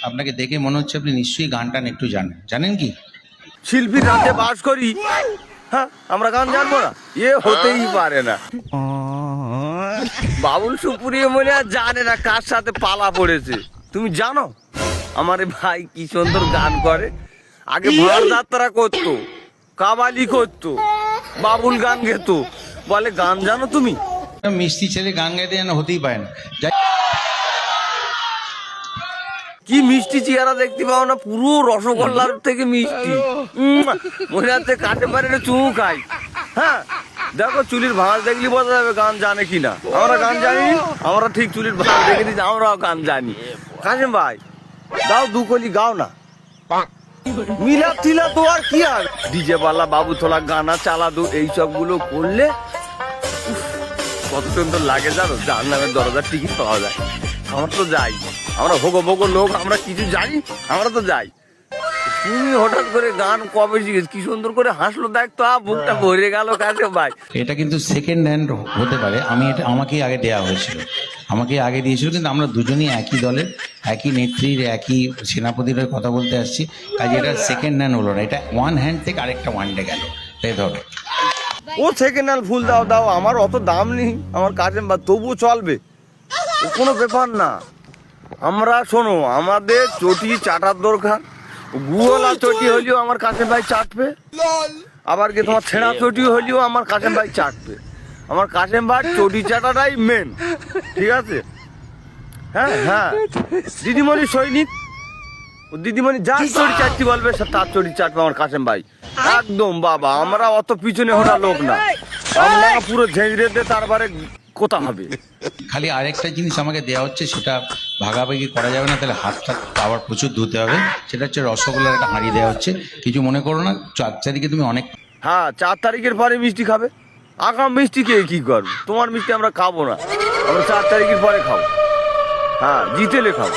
আপনাকে দেখে মনে হচ্ছে আপনি নিশ্চয়ই গান টান একটু জানেন। জানেন কি? শিল্পীর রাজ্যে বাস করি, হ্যাঁ আমরা গান জানবো না? হতেই পারে না। বাবুল সুপুরিয়ে মনে আর জানে না কার সাথে পালা পড়েছে। তুমি জানো আমার ভাই কি সুন্দর গান করে। আগে ভার যাত্রা করতো, কাবালি করতো, বাবুল গান গেত। বলে গান জানো তুমি? মিষ্টি ছেলে গান গাইতে যেন হতেই পারে না। কি মিষ্টি চেহারা দেখতে পাও না, পুরো রসগোল্লার থেকে মিষ্টি। মনে হচ্ছে কাটে পারে চুমু খাই। হ্যাঁ দেখো চুলির ভাঁজ দেখলি বোঝা যাবে গান জানে কিনা। আমরা গান জানি, আমরা ঠিক চুলির ভাঁজ দেখে দিচ্ছি, আমরাও গান জানি। কাশেম ভাই দাও দু কলি গাও না। মিলা তিলা তো আর কি, আর ডিজে বালা বাবু থোলা গানা চালা দু এইসব গুলো করলে কত সুন্দর লাগে জানো। যার নামের দরজার টিকিট পাওয়া যায়। আমরা তো যাই, আমরা ভোগ ভোগ লোক, আমরা কিছু জানি, আমরা তো যাই। তুমি হঠাৎ করে গান কবে শিখেছ? কি সুন্দর করে হাসলো দেখ তো, বুকটা ভরে গেল। কাছে ভাই এটা কিন্তু সেকেন্ড হ্যান্ড হতে পারে। এটা আমাকেই আগে দেওয়া হয়েছিল, আমাকে আগে দিয়েছিল, কিন্তু আমরা দুজনই একই দলের, একই নেত্রীর, একই সেনাপতির হয়ে কথা বলতে আসছি। কাজে এটা সেকেন্ড হ্যান্ড হলো না, এটা ওয়ান হ্যান্ড থেকে আরেকটা ওয়ানডে গেল। তাই ধর ও সেকেন্ড হ্যান্ড ফুল দাও দাও, আমার অত দাম নেই আমার কাছে, তবুও চলবে, কোনো ব্যাপার না। আমরা শোনো, আমাদের চটি চাটার দরকার। গুওলা চটি হলেও আমার কাছে ভাই চাটবে, আবার কি তোমার ছেঁড়া চটি হলেও আমার কাশেম ভাই চাটবে। আমার কাশেম ভাই চটি চাটাটাই মেন, ঠিক আছে? হ্যাঁ হ্যাঁ, দিদিমণি সৈনিক, দিদিমণি যার চটি চাটতে বলবে তার চটি চাটবে আমার কাশেম ভাই। একদম বাবা, আমরা অত পিছনে ওঠা লোক না, আমরা পুরো ঝেঁড়ে দিয়ে তারপরে কোথা হবে। খালি আরেকটা জিনিস আমাকে দেওয়া হচ্ছে, সেটা ভাগাভাগি করা যাবে না, তাহলে হাতটা আবার প্রচুর ধুতে হবে। সেটা হচ্ছে রসগোল্লার একটা হাঁড়ি দেওয়া হচ্ছে। কিছু মনে করো না, 4 তারিখে তুমি অনেক, হ্যাঁ 4 তারিখের পরে মিষ্টি খাবে। আগাম মিষ্টি খেয়ে কি করবো? তোমার মিষ্টি আমরা খাবো না, আমরা 4 তারিখের পরে খাবো। হ্যাঁ জিতেলে খাবো।